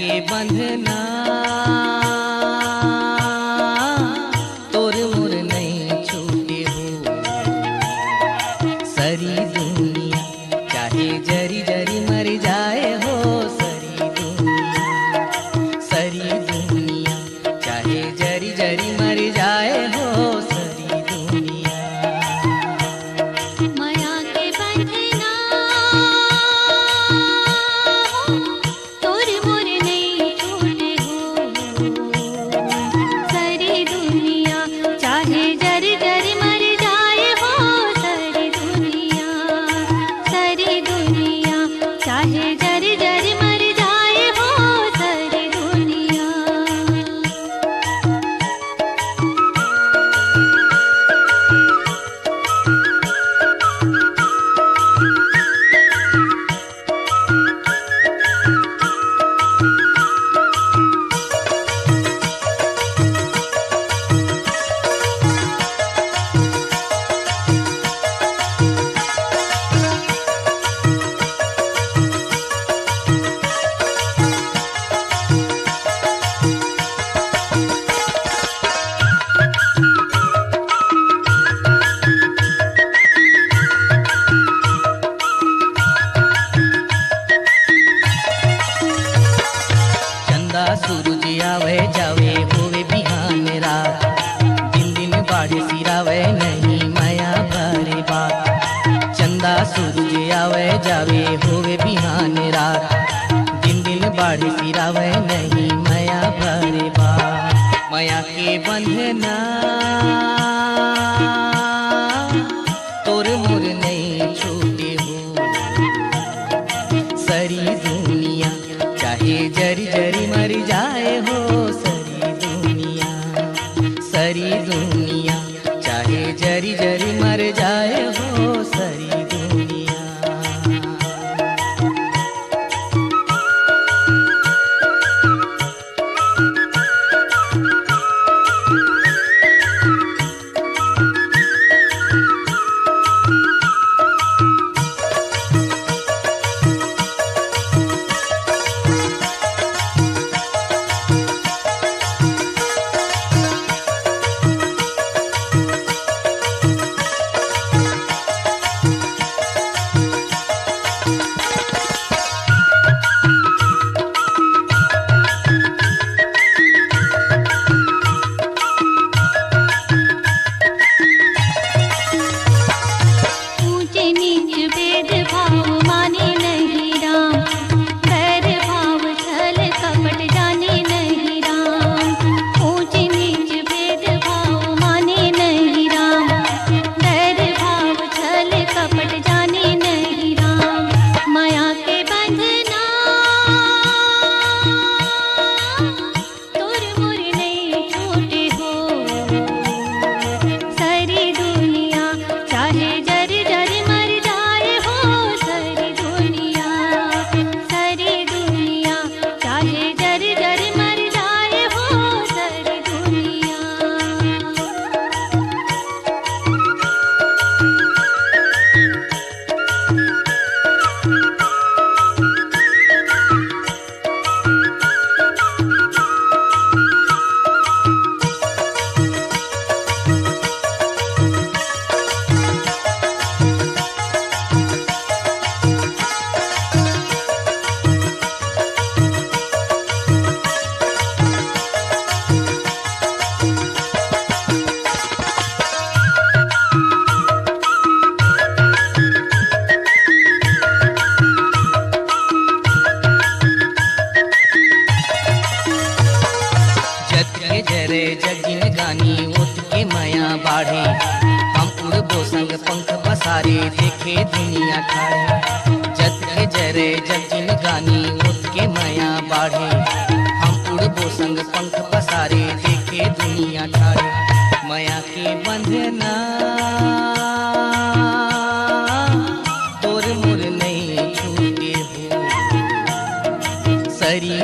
के बंधना तोर मोर नहीं छूटे हो। सरी दुनिया चाहे जरी जरी मर जाए हो। सरी दुनिया चाहे जरी जरी मर जाए हो। सरी दुनिया माया के बंधना तोर मोर नहीं छूटे हो। सरी दुनिया चाहे जरी जरी मर जाए हो। सरी दुनिया चाहे जरी जरी मर जाए हो। सरी दुनिया सूरज आवे जावे होवे बिहान रात। दिन दिन बाढ़ सिरावे नहीं माया भरे बात। चंदा सूरज आवे जावे होवे बिहान रात। दिन दिन बाढ़ सिरावे नहीं माया भरे बात। माया के बंधना तोर मोर नहीं छूटे हो। सरी दुनिया चाहे जरी जरी मर जाए हो। सरी दुनिया चाहे जरी जरी मर जाए हो। सरी दुनिया जरे जगिन गानी उठ के माया बाढ़े। हम उड़बो संग पंख पसारे देखे दुनिया ठाड़े। जत के जरे जगिन गानी उठ के माया बाढ़े। हम उड़बो संग पंख पसारे देखे दुनिया ठाड़े। माया के बंधना तोर मोर नहीं छूटे हो। सरी